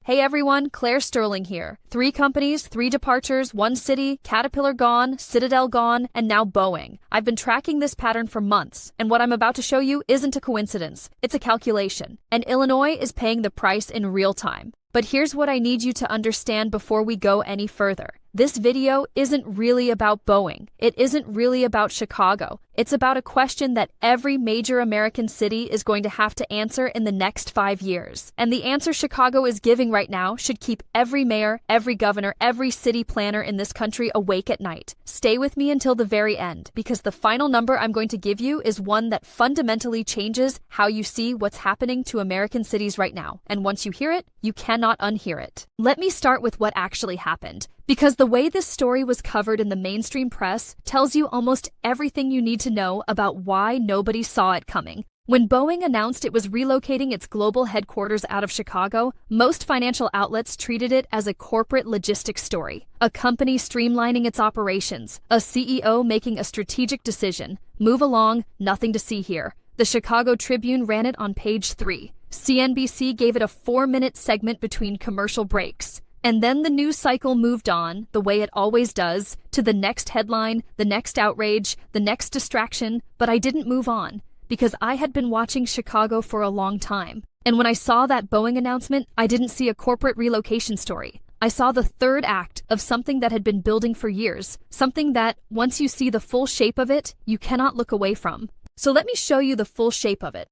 Hey everyone, Claire Sterling here. 3 companies, 3 departures, 1 city, Caterpillar gone, Citadel gone, and now Boeing. I've been tracking this pattern for months, and what I'm about to show you isn't a coincidence. It's a calculation, and Illinois is paying the price in real time. But here's what I need you to understand before we go any further. This video isn't really about Boeing. It isn't really about Chicago. It's about a question that every major American city is going to have to answer in the next 5 years. And the answer Chicago is giving right now should keep every mayor, every governor, every city planner in this country awake at night. Stay with me until the very end, because the final number I'm going to give you is one that fundamentally changes how you see what's happening to American cities right now. And once you hear it, you cannot unhear it. Let me start with what actually happened, because the way this story was covered in the mainstream press tells you almost everything you need to know about why nobody saw it coming. When Boeing announced it was relocating its global headquarters out of Chicago, most financial outlets treated it as a corporate logistics story. A company streamlining its operations, a CEO making a strategic decision. Move along, nothing to see here. The Chicago Tribune ran it on page 3. CNBC gave it a 4-minute segment between commercial breaks. And then the news cycle moved on, the way it always does, to the next headline, the next outrage, the next distraction, but I didn't move on, because I had been watching Chicago for a long time. And when I saw that Boeing announcement, I didn't see a corporate relocation story. I saw the third act of something that had been building for years, something that, once you see the full shape of it, you cannot look away from. So let me show you the full shape of it.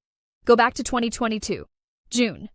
Go back to 2022, June.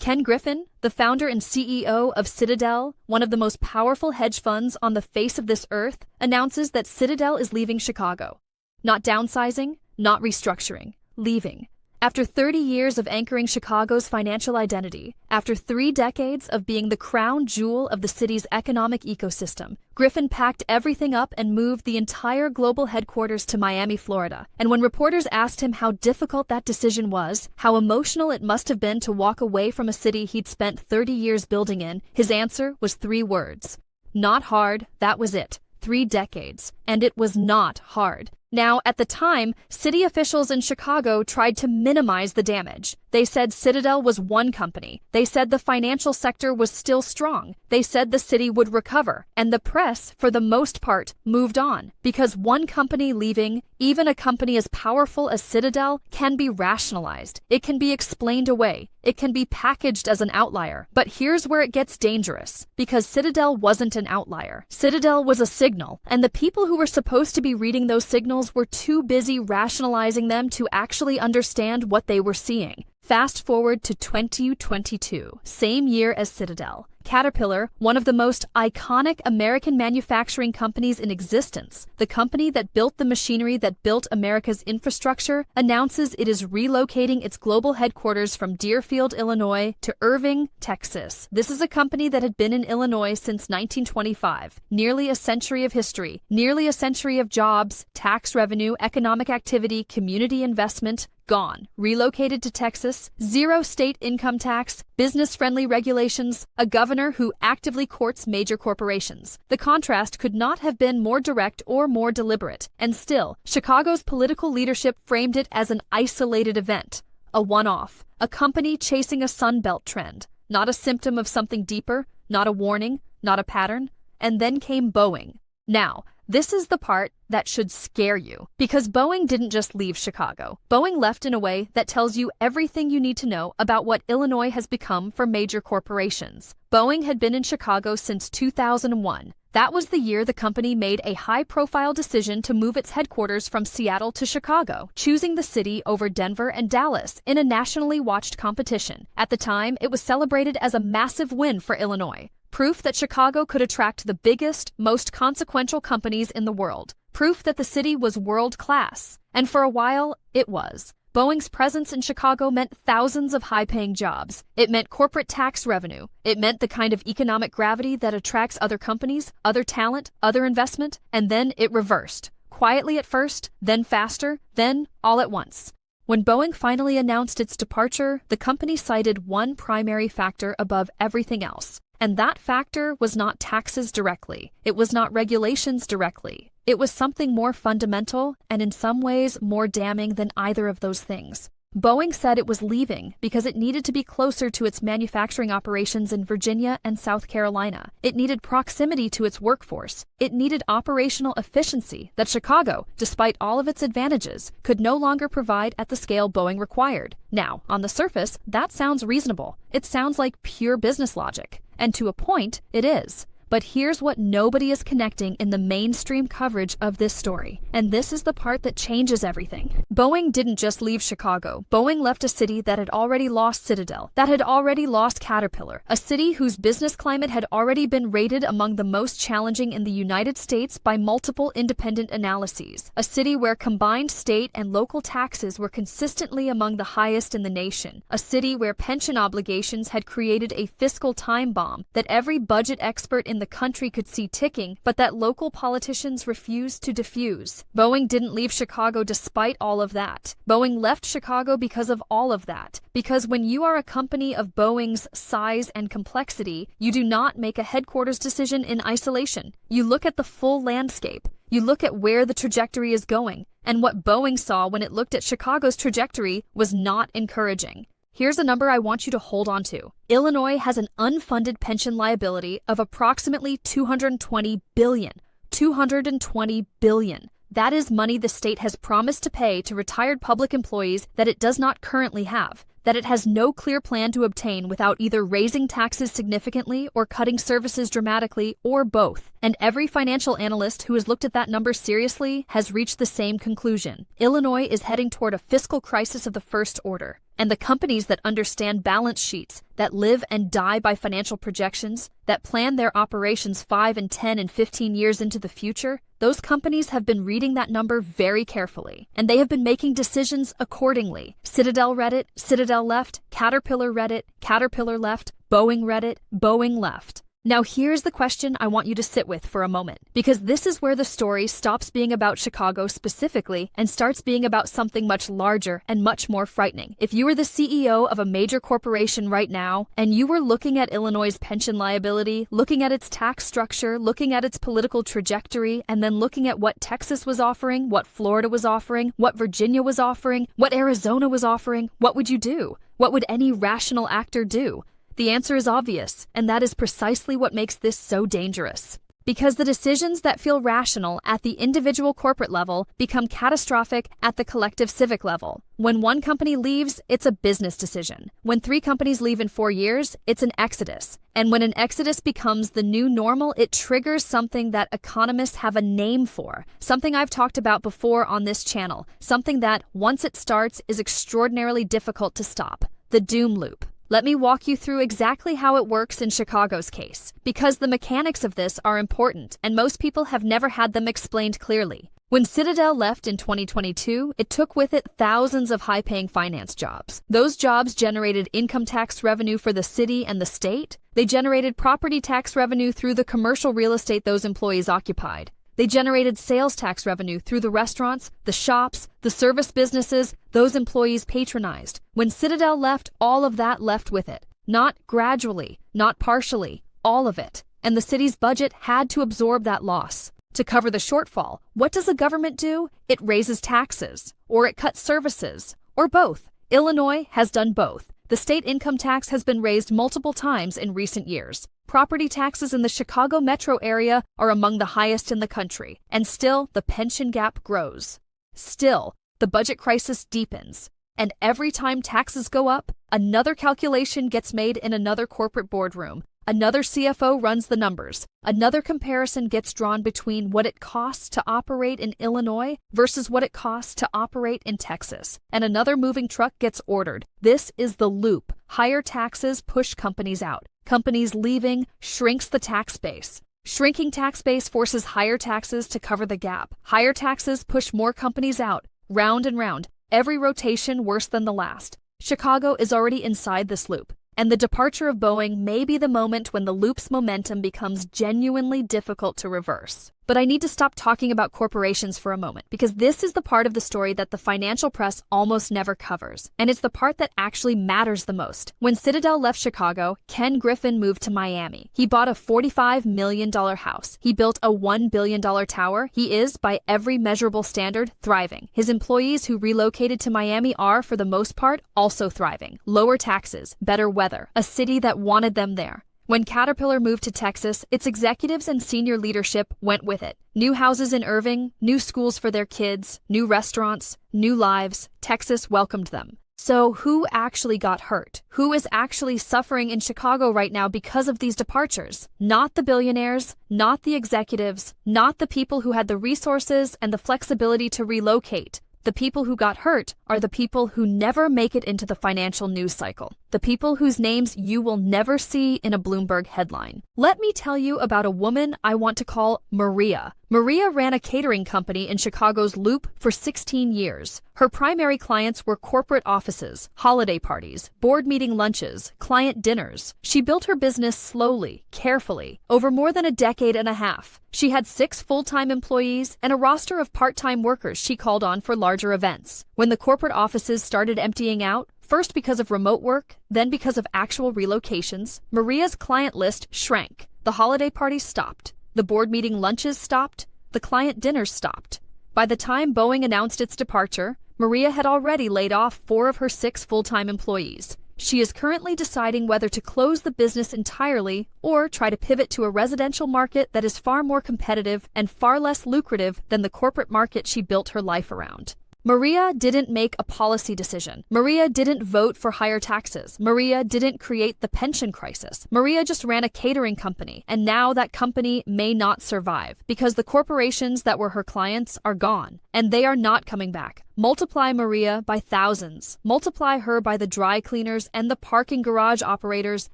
Ken Griffin, the founder and CEO of Citadel, one of the most powerful hedge funds on the face of this earth, announces that Citadel is leaving Chicago. Not downsizing, not restructuring, leaving. After 30 years of anchoring Chicago's financial identity, after 3 decades of being the crown jewel of the city's economic ecosystem, Griffin packed everything up and moved the entire global headquarters to Miami, Florida. And when reporters asked him how difficult that decision was, how emotional it must have been to walk away from a city he'd spent 30 years building in, his answer was 3 words. Not hard, that was it. 3 decades. And it was not hard. Now, at the time, city officials in Chicago tried to minimize the damage. They said Citadel was one company. They said the financial sector was still strong. They said the city would recover. And the press, for the most part, moved on. Because one company leaving, even a company as powerful as Citadel, can be rationalized. It can be explained away. It can be packaged as an outlier. But here's where it gets dangerous. Because Citadel wasn't an outlier. Citadel was a signal. And the people who were supposed to be reading those signals were too busy rationalizing them to actually understand what they were seeing. Fast forward to 2022, same year as Citadel. Caterpillar, one of the most iconic American manufacturing companies in existence, the company that built the machinery that built America's infrastructure, announces it is relocating its global headquarters from Deerfield, Illinois, to Irving, Texas. This is a company that had been in Illinois since 1925. Nearly a century of history, nearly a century of jobs, tax revenue, economic activity, community investment, gone. Relocated to Texas, 0 state income tax, business-friendly regulations, a governor who actively courts major corporations. The contrast could not have been more direct or more deliberate. And still, Chicago's political leadership framed it as an isolated event, a one-off, a company chasing a Sun Belt trend, not a symptom of something deeper, not a warning, not a pattern. And then came Boeing. Now, this is the part that should scare you, because Boeing didn't just leave Chicago. Boeing left in a way that tells you everything you need to know about what Illinois has become for major corporations. Boeing had been in Chicago since 2001. That was the year the company made a high-profile decision to move its headquarters from Seattle to Chicago, choosing the city over Denver and Dallas in a nationally watched competition. At the time, it was celebrated as a massive win for Illinois. Proof that Chicago could attract the biggest, most consequential companies in the world. Proof that the city was world-class. And for a while, it was. Boeing's presence in Chicago meant thousands of high-paying jobs. It meant corporate tax revenue. It meant the kind of economic gravity that attracts other companies, other talent, other investment. And then it reversed. Quietly at first, then faster, then all at once. When Boeing finally announced its departure, the company cited one primary factor above everything else. And that factor was not taxes directly. It was not regulations directly. It was something more fundamental and in some ways more damning than either of those things. Boeing said it was leaving because it needed to be closer to its manufacturing operations in Virginia and South Carolina. It needed proximity to its workforce. It needed operational efficiency that Chicago, despite all of its advantages, could no longer provide at the scale Boeing required. Now, on the surface, that sounds reasonable. It sounds like pure business logic. And to a point, it is. But here's what nobody is connecting in the mainstream coverage of this story. And this is the part that changes everything. Boeing didn't just leave Chicago. Boeing left a city that had already lost Citadel, that had already lost Caterpillar, a city whose business climate had already been rated among the most challenging in the United States by multiple independent analyses, a city where combined state and local taxes were consistently among the highest in the nation, a city where pension obligations had created a fiscal time bomb that every budget expert in the country could see ticking, but that local politicians refused to defuse. Boeing didn't leave Chicago despite all of that. Boeing left Chicago because of all of that. Because when you are a company of Boeing's size and complexity, you do not make a headquarters decision in isolation. You look at the full landscape. You look at where the trajectory is going. And what Boeing saw when it looked at Chicago's trajectory was not encouraging. Here's a number I want you to hold on to. Illinois has an unfunded pension liability of approximately $220 billion. $220 billion. That is money the state has promised to pay to retired public employees that it does not currently have, that it has no clear plan to obtain without either raising taxes significantly or cutting services dramatically, or both. And every financial analyst who has looked at that number seriously has reached the same conclusion. Illinois is heading toward a fiscal crisis of the first order. And the companies that understand balance sheets, that live and die by financial projections, that plan their operations 5 and 10 and 15 years into the future, those companies have been reading that number very carefully. And they have been making decisions accordingly. Citadel read it, Citadel left, Caterpillar read it, Caterpillar left, Boeing read it, Boeing left. Now here's the question I want you to sit with for a moment, because this is where the story stops being about Chicago specifically and starts being about something much larger and much more frightening. If you were the CEO of a major corporation right now, and you were looking at Illinois' pension liability, looking at its tax structure, looking at its political trajectory, and then looking at what Texas was offering, what Florida was offering, what Virginia was offering, what Arizona was offering, what would you do? What would any rational actor do? The answer is obvious, and that is precisely what makes this so dangerous. Because the decisions that feel rational at the individual corporate level become catastrophic at the collective civic level. When one company leaves, it's a business decision. When 3 companies leave in 4 years, it's an exodus. And when an exodus becomes the new normal, it triggers something that economists have a name for, something I've talked about before on this channel, something that, once it starts, is extraordinarily difficult to stop: the doom loop. Let me walk you through exactly how it works in Chicago's case, because the mechanics of this are important and most people have never had them explained clearly. When Citadel left in 2022, it took with it thousands of high-paying finance jobs. Those jobs generated income tax revenue for the city and the state. They generated property tax revenue through the commercial real estate those employees occupied. They generated sales tax revenue through the restaurants, the shops, the service businesses those employees patronized. When Citadel left, all of that left with it. Not gradually, not partially, all of it. And the city's budget had to absorb that loss. To cover the shortfall, what does the government do? It raises taxes, or it cuts services, or both. Illinois has done both. The state income tax has been raised multiple times in recent years. Property taxes in the Chicago metro area are among the highest in the country, and still the pension gap grows. Still, the budget crisis deepens. And every time taxes go up, another calculation gets made in another corporate boardroom. Another CFO runs the numbers. Another comparison gets drawn between what it costs to operate in Illinois versus what it costs to operate in Texas. And another moving truck gets ordered. This is the loop. Higher taxes push companies out. Companies leaving shrinks the tax base. Shrinking tax base forces higher taxes to cover the gap. Higher taxes push more companies out. Round and round. Every rotation worse than the last. Chicago is already inside this loop. And the departure of Boeing may be the moment when the loop's momentum becomes genuinely difficult to reverse. But I need to stop talking about corporations for a moment, because this is the part of the story that the financial press almost never covers. And it's the part that actually matters the most. When Citadel left Chicago, Ken Griffin moved to Miami. He bought a $45 million house. He built a $1 billion tower. He is, by every measurable standard, thriving. His employees who relocated to Miami are, for the most part, also thriving. Lower taxes, better weather, a city that wanted them there. When Caterpillar moved to Texas, its executives and senior leadership went with it. New houses in Irving, new schools for their kids, new restaurants, new lives. Texas welcomed them. So who actually got hurt? Who is actually suffering in Chicago right now because of these departures? Not the billionaires, not the executives, not the people who had the resources and the flexibility to relocate. The people who got hurt are the people who never make it into the financial news cycle. The people whose names you will never see in a Bloomberg headline. Let me tell you about a woman I want to call Maria. Maria ran a catering company in Chicago's Loop for 16 years. Her primary clients were corporate offices, holiday parties, board meeting lunches, client dinners. She built her business slowly, carefully, over more than a decade and a half. She had 6 full-time employees and a roster of part-time workers she called on for larger events. When the corporate offices started emptying out, first because of remote work, then because of actual relocations, Maria's client list shrank. The holiday parties stopped. The board meeting lunches stopped. The client dinners stopped. By the time Boeing announced its departure, Maria had already laid off 4 of her 6 full-time employees. She is currently deciding whether to close the business entirely or try to pivot to a residential market that is far more competitive and far less lucrative than the corporate market she built her life around. Maria didn't make a policy decision. Maria didn't vote for higher taxes. Maria didn't create the pension crisis. Maria just ran a catering company, and now that company may not survive because the corporations that were her clients are gone, and they are not coming back. Multiply Maria by thousands. Multiply her by the dry cleaners and the parking garage operators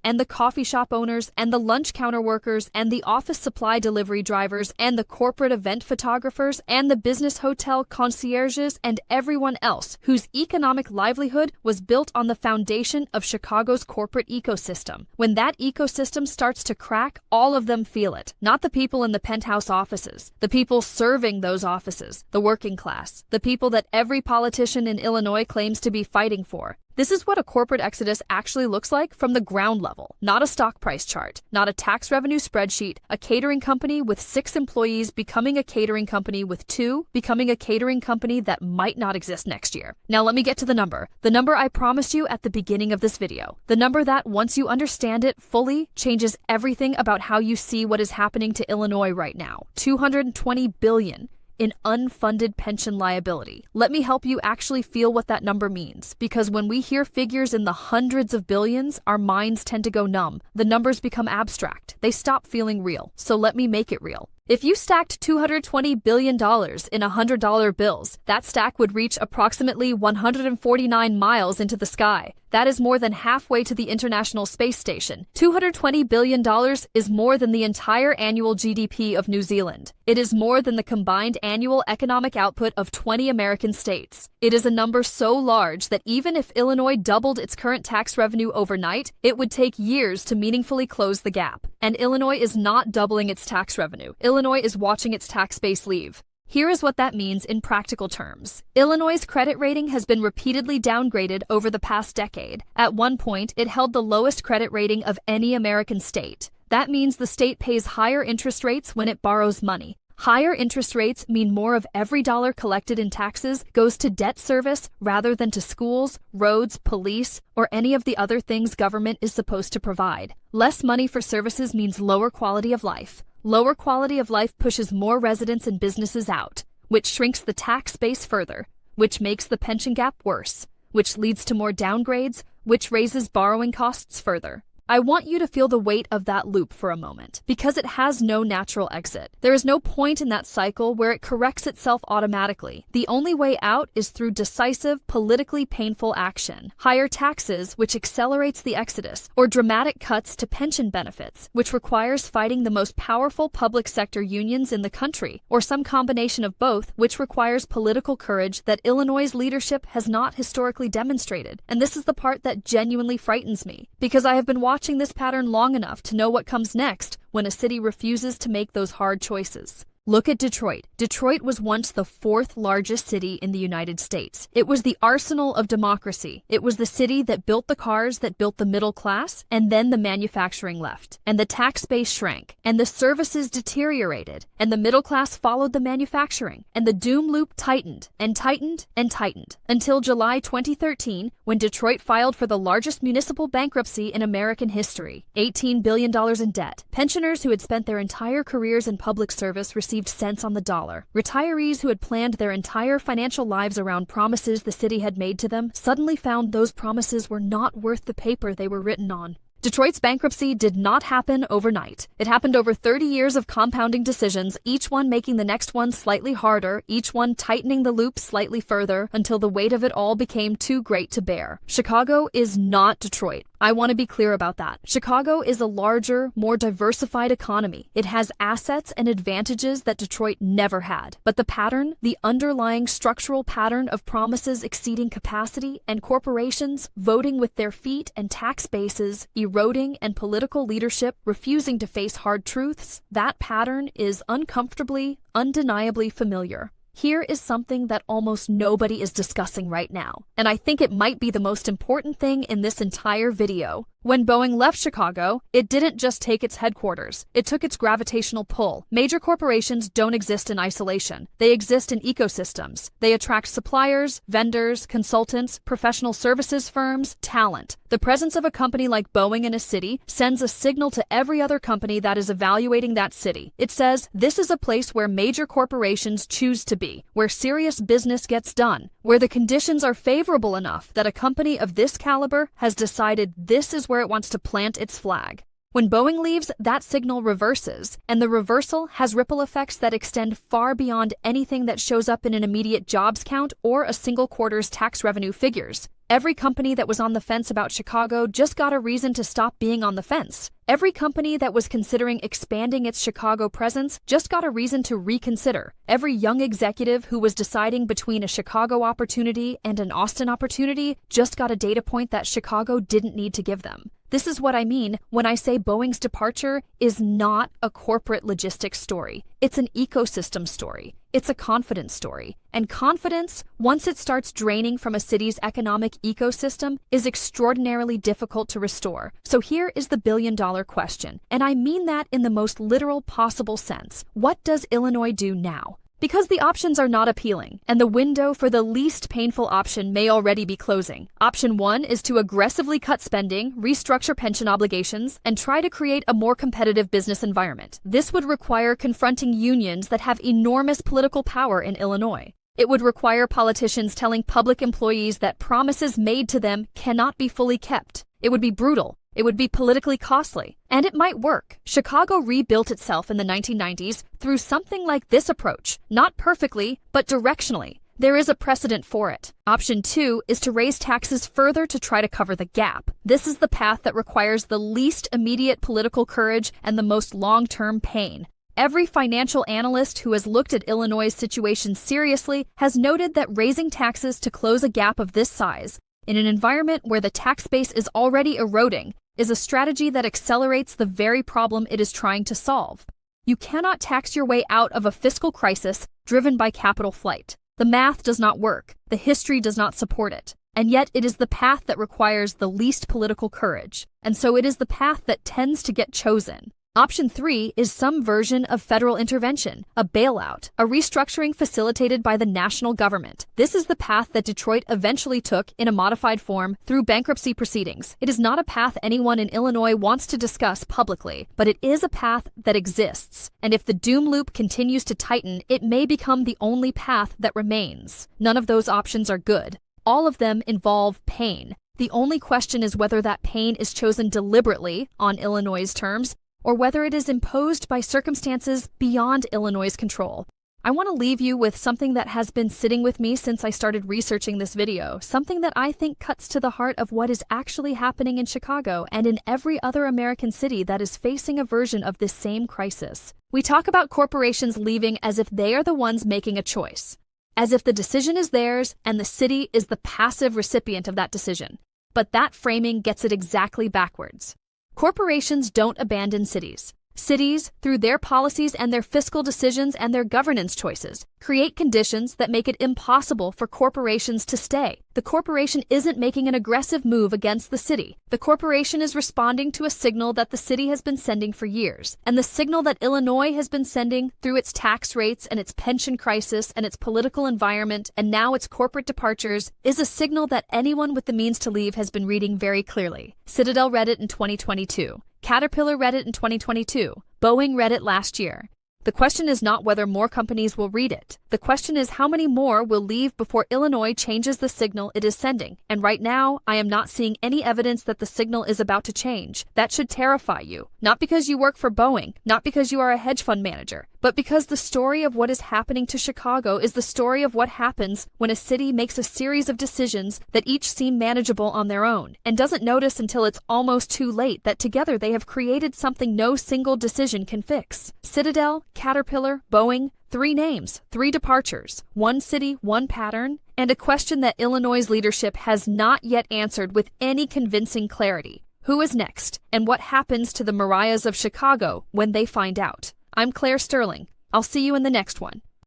and the coffee shop owners and the lunch counter workers and the office supply delivery drivers and the corporate event photographers and the business hotel concierges and everyone else whose economic livelihood was built on the foundation of Chicago's corporate ecosystem. When that ecosystem starts to crack, all of them feel it. Not the people in the penthouse offices, the people serving those offices, the working class, the people that every politician in Illinois claims to be fighting for. This is what a corporate exodus actually looks like from the ground level, not a stock price chart, not a tax revenue spreadsheet, a catering company with 6 employees becoming a catering company with 2, becoming a catering company that might not exist next year. Now let me get to the number I promised you at the beginning of this video. The number that, once you understand it fully, changes everything about how you see what is happening to Illinois right now. $220 billion. In unfunded pension liability. Let me help you actually feel what that number means, because when we hear figures in the hundreds of billions, our minds tend to go numb. The numbers become abstract. They stop feeling real. So let me make it real. If you stacked $220 billion in $100 bills, that stack would reach approximately 149 miles into the sky. That is more than halfway to the International Space Station. $220 billion is more than the entire annual GDP of New Zealand. It is more than the combined annual economic output of 20 American states. It is a number so large that even if Illinois doubled its current tax revenue overnight, it would take years to meaningfully close the gap. And Illinois is not doubling its tax revenue. Illinois is watching its tax base leave. Here is what that means in practical terms. Illinois' credit rating has been repeatedly downgraded over the past decade. At one point, it held the lowest credit rating of any American state. That means the state pays higher interest rates when it borrows money. Higher interest rates mean more of every dollar collected in taxes goes to debt service rather than to schools, roads, police, or any of the other things government is supposed to provide. Less money for services means lower quality of life. Lower quality of life pushes more residents and businesses out, which shrinks the tax base further, which makes the pension gap worse, which leads to more downgrades, which raises borrowing costs further. I want you to feel the weight of that loop for a moment, because it has no natural exit. There is no point in that cycle where it corrects itself automatically. The only way out is through decisive, politically painful action. Higher taxes, which accelerates the exodus, or dramatic cuts to pension benefits, which requires fighting the most powerful public sector unions in the country, or some combination of both, which requires political courage that Illinois' leadership has not historically demonstrated. And this is the part that genuinely frightens me, because I have been watching this pattern long enough to know what comes next when a city refuses to make those hard choices. Look at Detroit. Detroit was once the fourth largest city in the United States. It was the arsenal of democracy. It was the city that built the cars that built the middle class, and then the manufacturing left, and the tax base shrank, and the services deteriorated, and the middle class followed the manufacturing, and the doom loop tightened, and tightened, and tightened, until July 2013, when Detroit filed for the largest municipal bankruptcy in American history, $18 billion in debt. Pensioners who had spent their entire careers in public service received cents on the dollar. Retirees who had planned their entire financial lives around promises the city had made to them suddenly found those promises were not worth the paper they were written on. Detroit's bankruptcy did not happen overnight. It happened over 30 years of compounding decisions, each one making the next one slightly harder, each one tightening the loop slightly further, until the weight of it all became too great to bear. Chicago is not Detroit. I want to be clear about that. Chicago is a larger, more diversified economy. It has assets and advantages that Detroit never had. But the pattern, the underlying structural pattern of promises exceeding capacity and corporations voting with their feet and tax bases eroding and political leadership refusing to face hard truths, that pattern is uncomfortably, undeniably familiar. Here is something that almost nobody is discussing right now, and I think it might be the most important thing in this entire video. When Boeing left Chicago, it didn't just take its headquarters, it took its gravitational pull. Major corporations don't exist in isolation. They exist in ecosystems. They attract suppliers, vendors, consultants, professional services firms, talent. The presence of a company like Boeing in a city sends a signal to every other company that is evaluating that city. It says, this is a place where major corporations choose to be, where serious business gets done, where the conditions are favorable enough that a company of this caliber has decided this is where it wants to plant its flag. When Boeing leaves, that signal reverses, and the reversal has ripple effects that extend far beyond anything that shows up in an immediate jobs count or a single quarter's tax revenue figures. Every company that was on the fence about Chicago just got a reason to stop being on the fence. Every company that was considering expanding its Chicago presence just got a reason to reconsider. Every young executive who was deciding between a Chicago opportunity and an Austin opportunity just got a data point that Chicago didn't need to give them. This is what I mean when I say Boeing's departure is not a corporate logistics story. It's an ecosystem story. It's a confidence story. And confidence, once it starts draining from a city's economic ecosystem, is extraordinarily difficult to restore. So here is the billion-dollar question, and I mean that in the most literal possible sense. What does Illinois do now? Because the options are not appealing, and the window for the least painful option may already be closing. Option 1 is to aggressively cut spending, restructure pension obligations, and try to create a more competitive business environment. This would require confronting unions that have enormous political power in Illinois. It would require politicians telling public employees that promises made to them cannot be fully kept. It would be brutal. It would be politically costly. And it might work. Chicago rebuilt itself in the 1990s through something like this approach. Not perfectly, but directionally. There is a precedent for it. Option 2 is to raise taxes further to try to cover the gap. This is the path that requires the least immediate political courage and the most long-term pain. Every financial analyst who has looked at Illinois' situation seriously has noted that raising taxes to close a gap of this size, in an environment where the tax base is already eroding, is a strategy that accelerates the very problem it is trying to solve. You cannot tax your way out of a fiscal crisis driven by capital flight. The math does not work. The history does not support it. And yet it is the path that requires the least political courage. And so it is the path that tends to get chosen. Option 3 is some version of federal intervention, a bailout, a restructuring facilitated by the national government. This is the path that Detroit eventually took in a modified form through bankruptcy proceedings. It is not a path anyone in Illinois wants to discuss publicly, but it is a path that exists. And if the doom loop continues to tighten, it may become the only path that remains. None of those options are good. All of them involve pain. The only question is whether that pain is chosen deliberately, on Illinois' terms, or whether it is imposed by circumstances beyond Illinois' control. I want to leave you with something that has been sitting with me since I started researching this video, something that I think cuts to the heart of what is actually happening in Chicago and in every other American city that is facing a version of this same crisis. We talk about corporations leaving as if they are the ones making a choice, as if the decision is theirs and the city is the passive recipient of that decision. But that framing gets it exactly backwards. Corporations don't abandon cities. Cities, through their policies and their fiscal decisions and their governance choices, create conditions that make it impossible for corporations to stay. The corporation isn't making an aggressive move against the city. The corporation is responding to a signal that the city has been sending for years. And the signal that Illinois has been sending through its tax rates and its pension crisis and its political environment and now its corporate departures is a signal that anyone with the means to leave has been reading very clearly. Citadel read it in 2022. Caterpillar read it in 2022. Boeing read it last year. The question is not whether more companies will read it. The question is how many more will leave before Illinois changes the signal it is sending. And right now, I am not seeing any evidence that the signal is about to change. That should terrify you. Not because you work for Boeing, not because you are a hedge fund manager, but because the story of what is happening to Chicago is the story of what happens when a city makes a series of decisions that each seem manageable on their own, and doesn't notice until it's almost too late that together they have created something no single decision can fix. Citadel, Caterpillar, Boeing, 3 names, 3 departures, 1 city, 1 pattern, and a question that Illinois' leadership has not yet answered with any convincing clarity. Who is next, and what happens to the Mariahs of Chicago when they find out? I'm Claire Sterling. I'll see you in the next one.